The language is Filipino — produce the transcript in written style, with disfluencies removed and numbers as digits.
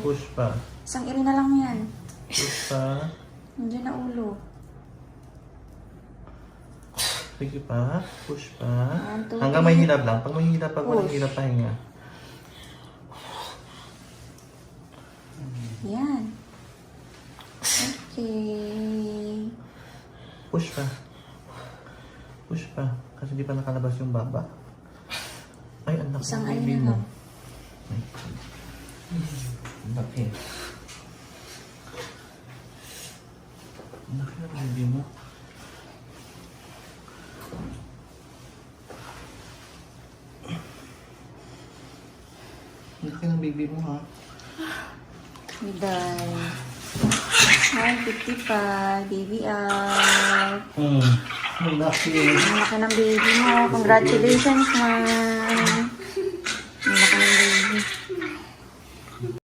Push pa. Isang iri na lang yan. Push pa. Nandiyan na ulo. Sige pa. Push pa. 1, 2, Hanggang may hilab lang. Pag may hilab, pag walang Push. hilab, pahinga. Yan. Okay. Push pa. Push pa. Kasi di pa nakalabas yung baba. Ay, ang laki Isang ng iri baby na mo. lang. Ay, ang laki. Ang laki ng baby mo. Ang laki ng baby mo, ha? Miday. Hi, 55. Baby out. Ang laki. Ang laki ng baby mo. Congratulations, man.